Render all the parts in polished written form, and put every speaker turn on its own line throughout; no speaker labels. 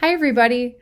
Hi, everybody.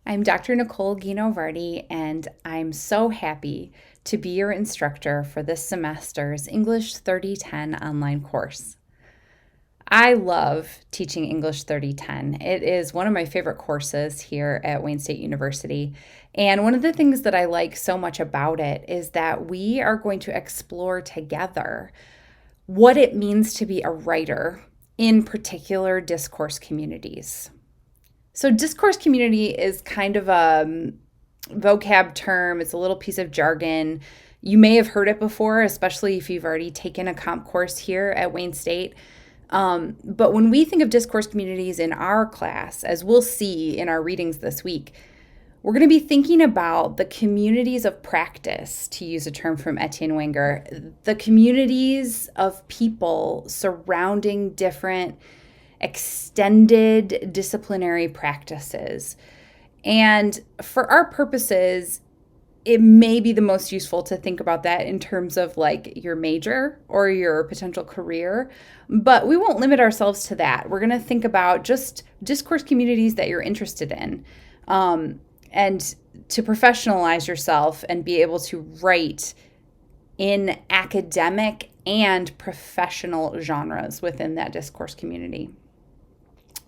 I'm Dr. Nicole Guino-Vardy, and I'm so happy to be your instructor for this semester's English 3010 online course. I love teaching English 3010. It is one of my favorite courses here at Wayne State University. And one of the things that I like so much about it is that we are going to explore together what it means to be a writer in particular discourse communities. So, discourse community is kind of a vocab term, it's a little piece of jargon. You may have heard it before, especially if you've already taken a comp course here at Wayne State. But when we think of discourse communities in our class, as we'll see in our readings this week, we're going to be thinking about the communities of practice, to use a term from Etienne Wenger, the communities of people surrounding different extended disciplinary practices. And for our purposes, it may be the most useful to think about that in terms of like your major or your potential career, but we won't limit ourselves to that. We're going to think about just discourse communities that you're interested in, and to professionalize yourself and be able to write in academic and professional genres within that discourse community.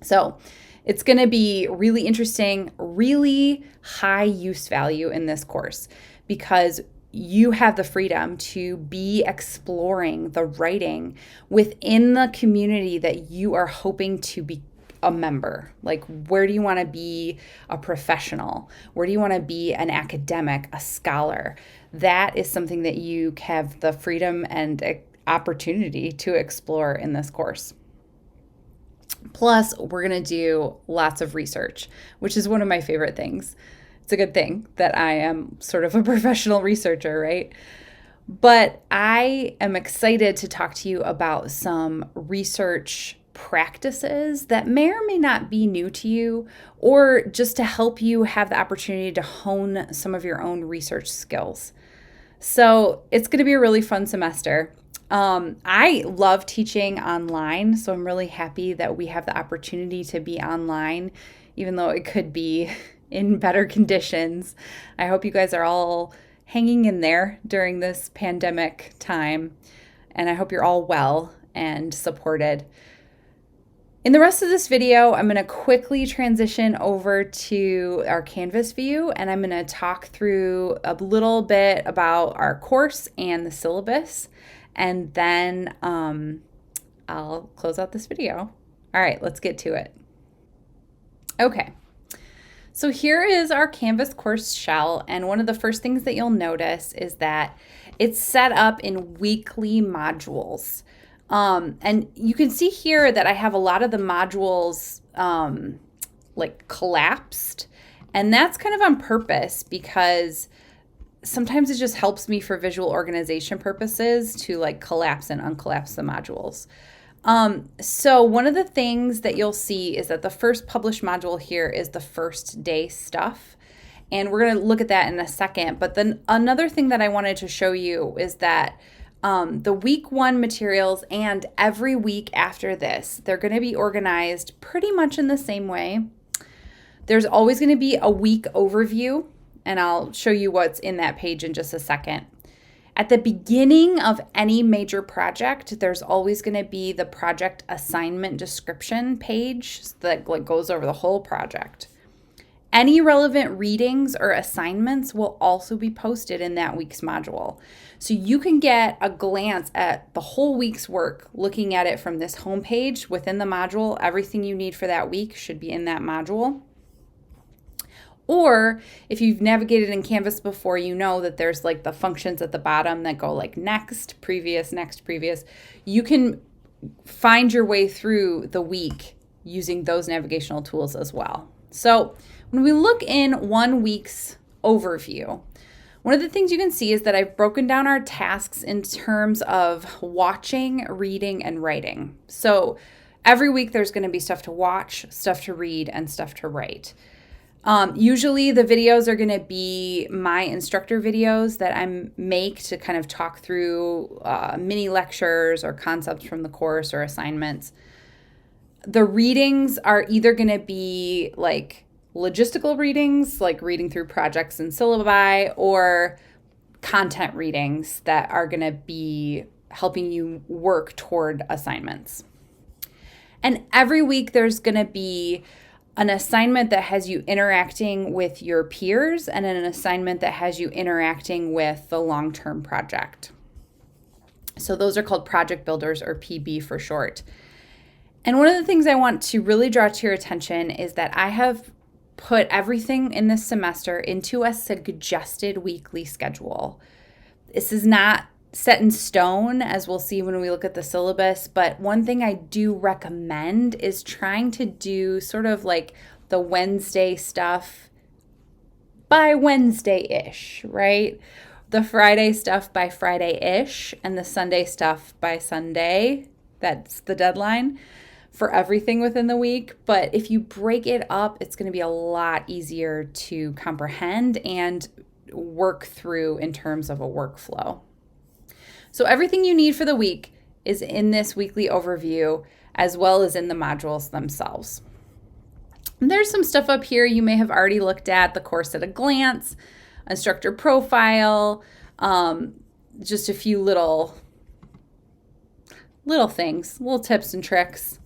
So it's going to be really interesting, really high use value in this course because you have the freedom to be exploring the writing within the community that you are hoping to be a member. Like, where do you want to be a professional? Where do you want to be an academic, a scholar? That is something that you have the freedom and opportunity to explore in this course. Plus, we're going to do lots of research, which is one of my favorite things. It's a good thing that I am sort of a professional researcher, right? But I am excited to talk to you about some research practices that may or may not be new to you, or just to help you have the opportunity to hone some of your own research skills. So it's going to be a really fun semester. I love teaching online, so I'm really happy that we have the opportunity to be online, even though it could be in better conditions. I hope you guys are all hanging in there during this pandemic time, and I hope you're all well and supported. In the rest of this video, I'm going to quickly transition over to our Canvas view, and I'm going to talk through a little bit about our course and the syllabus. And then I'll close out this video. All right, let's get to it. Okay, so here is our Canvas course shell. And one of the first things that you'll notice is that it's set up in weekly modules. And you can see here that I have a lot of the modules like collapsed. And that's kind of on purpose because sometimes it just helps me for visual organization purposes to like collapse and uncollapse the modules. So one of the things that you'll see is that the first published module here is the first day stuff. And we're going to look at that in a second. But then another thing that I wanted to show you is that the week one materials and every week after this, they're going to be organized pretty much in the same way. There's always going to be a week overview, and I'll show you what's in that page in just a second. At the beginning of any major project, there's always going to be the project assignment description page that goes over the whole project. Any relevant readings or assignments will also be posted in that week's module. So you can get a glance at the whole week's work looking at it from this homepage within the module. Everything you need for that week should be in that module. Or if you've navigated in Canvas before, you know that there's like the functions at the bottom that go like next, previous, next, previous. You can find your way through the week using those navigational tools as well. So when we look in 1 week's overview, one of the things you can see is that I've broken down our tasks in terms of watching, reading, and writing. So every week there's going to be stuff to watch, stuff to read, and stuff to write. Usually the videos are going to be my instructor videos that I make to kind of talk through mini lectures or concepts from the course or assignments. The readings are either going to be like logistical readings, like reading through projects and syllabi, or content readings that are going to be helping you work toward assignments. And every week there's going to be an assignment that has you interacting with your peers and an assignment that has you interacting with the long-term project. So those are called project builders, or PB for short. And one of the things I want to really draw to your attention is that I have put everything in this semester into a suggested weekly schedule. This is not set in stone, as we'll see when we look at the syllabus, but one thing I do recommend is trying to do sort of like the Wednesday stuff by Wednesday-ish, right? The Friday stuff by Friday-ish, and the Sunday stuff by Sunday. That's the deadline for everything within the week. But if you break it up, it's going to be a lot easier to comprehend and work through in terms of a workflow. So everything you need for the week is in this weekly overview, as well as in the modules themselves. And there's some stuff up here you may have already looked at: the course at a glance, instructor profile, just a few little things, little tips and tricks.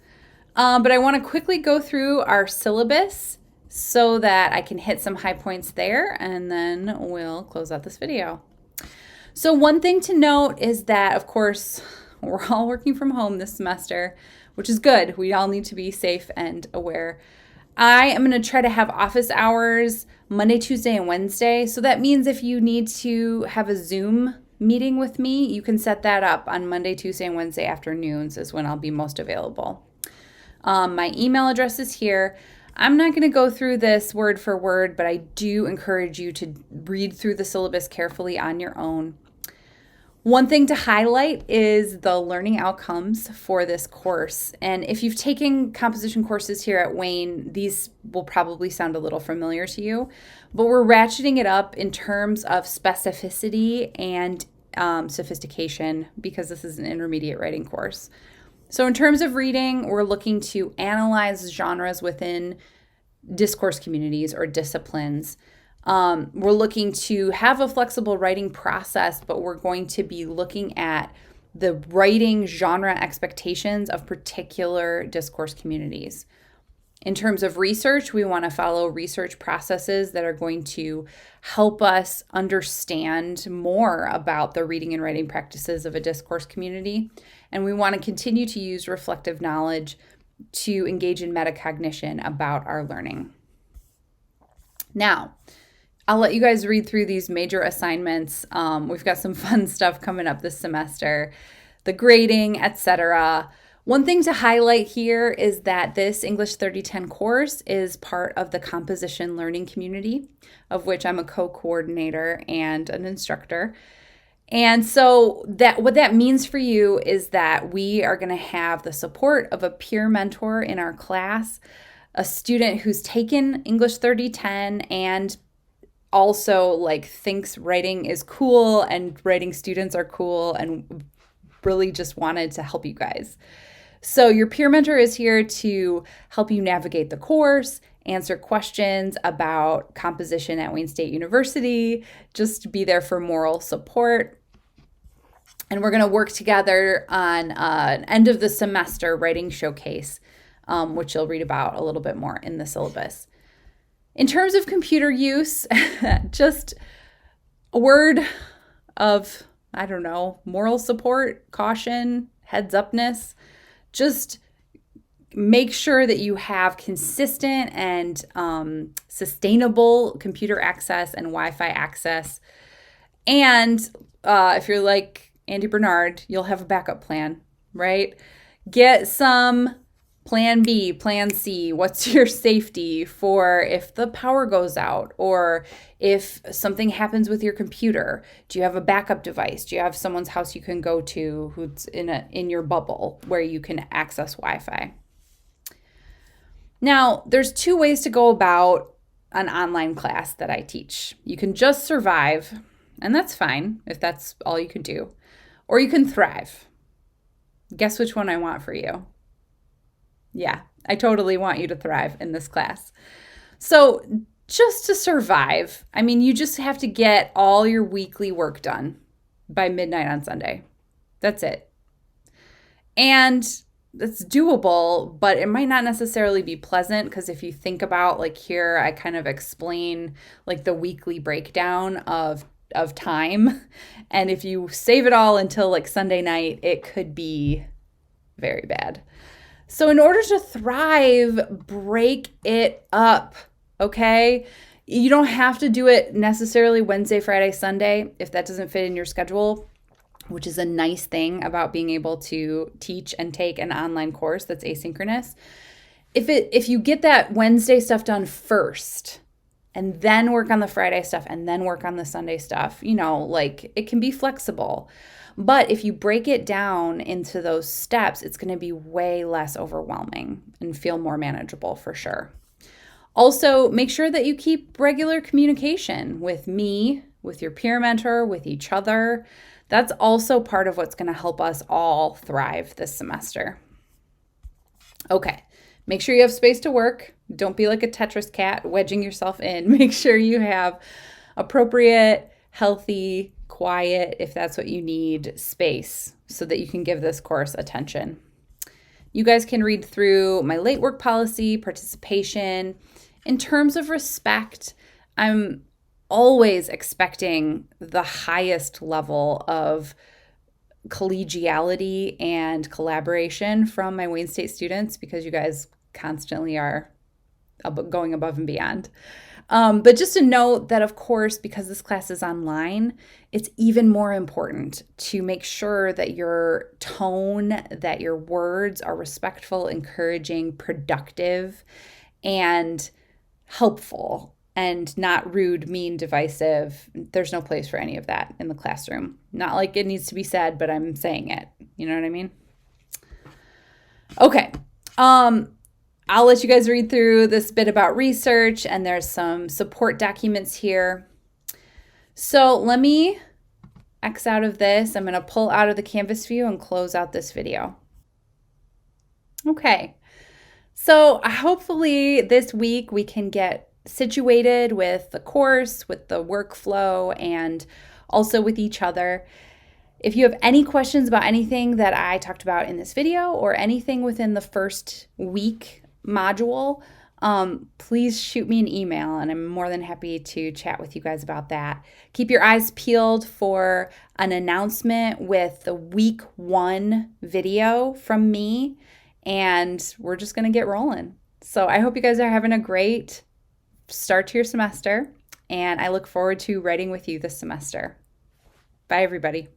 But I want to quickly go through our syllabus so that I can hit some high points there, and then we'll close out this video. So one thing to note is that, of course, we're all working from home this semester, which is good. We all need to be safe and aware. I am going to try to have office hours Monday, Tuesday, and Wednesday. So that means if you need to have a Zoom meeting with me, you can set that up on Monday, Tuesday, and Wednesday afternoons is when I'll be most available. My email address is here. I'm not going to go through this word for word, but I do encourage you to read through the syllabus carefully on your own. One thing to highlight is the learning outcomes for this course. And if you've taken composition courses here at Wayne, these will probably sound a little familiar to you, but we're ratcheting it up in terms of specificity and sophistication because this is an intermediate writing course. So in terms of reading, we're looking to analyze genres within discourse communities or disciplines. We're looking to have a flexible writing process, but we're going to be looking at the writing genre expectations of particular discourse communities. In terms of research, we want to follow research processes that are going to help us understand more about the reading and writing practices of a discourse community. And we want to continue to use reflective knowledge to engage in metacognition about our learning. Now, I'll let you guys read through these major assignments. We've got some fun stuff coming up this semester, the grading, etc. One thing to highlight here is that this English 3010 course is part of the composition learning community, of which I'm a co-coordinator and an instructor. And so what that means for you is that we are going to have the support of a peer mentor in our class, a student who's taken English 3010 and also thinks writing is cool and writing students are cool and really just wanted to help you guys. So your peer mentor is here to help you navigate the course, answer questions about composition at Wayne State University, just be there for moral support. And we're going to work together on an end of the semester writing showcase, which you'll read about a little bit more in the syllabus. In terms of computer use, just a word of, moral support, caution, heads-upness. Just make sure that you have consistent and sustainable computer access and Wi-Fi access. And if you're like Andy Bernard, you'll have a backup plan, right? Get some plan B, plan C. What's your safety for if the power goes out or if something happens with your computer? Do you have a backup device? Do you have someone's house you can go to who's in your bubble where you can access Wi-Fi? Now, there's two ways to go about an online class that I teach. You can just survive, and that's fine if that's all you can do, or you can thrive. Guess which one I want for you? Yeah, I totally want you to thrive in this class. So, just to survive, I mean, you just have to get all your weekly work done by midnight on Sunday. That's it. And it's doable, but it might not necessarily be pleasant because if you think about like here, I kind of explain like the weekly breakdown of time. And if you save it all until like Sunday night, it could be very bad. So in order to thrive, break it up, okay? You don't have to do it necessarily Wednesday, Friday, Sunday if that doesn't fit in your schedule, which is a nice thing about being able to teach and take an online course that's asynchronous. If you get that Wednesday stuff done first and then work on the Friday stuff and then work on the Sunday stuff, like it can be flexible. But if you break it down into those steps, it's going to be way less overwhelming and feel more manageable for sure. Also, make sure that you keep regular communication with me, with your peer mentor, with each other. That's also part of what's going to help us all thrive this semester. Okay, make sure you have space to work. Don't be like a Tetris cat wedging yourself in. Make sure you have appropriate, healthy, quiet, if that's what you need, space so that you can give this course attention. You guys can read through my late work policy, participation. In terms of respect, I'm always expecting the highest level of collegiality and collaboration from my Wayne State students because you guys constantly are going above and beyond. But just to note that, of course, because this class is online, it's even more important to make sure that your tone, that your words are respectful, encouraging, productive, and helpful, and not rude, mean, divisive. There's no place for any of that in the classroom. Not like it needs to be said, but I'm saying it. You know what I mean? Okay. I'll let you guys read through this bit about research, and there's some support documents here. So let me X out of this. I'm going to pull out of the Canvas view and close out this video. Okay. So hopefully this week we can get situated with the course, with the workflow, and also with each other. If you have any questions about anything that I talked about in this video or anything within the first week module, please shoot me an email and I'm more than happy to chat with you guys about that. Keep your eyes peeled for an announcement with the week 1 video from me, and we're just going to get rolling. So I hope you guys are having a great start to your semester, and I look forward to writing with you this semester. Bye, everybody.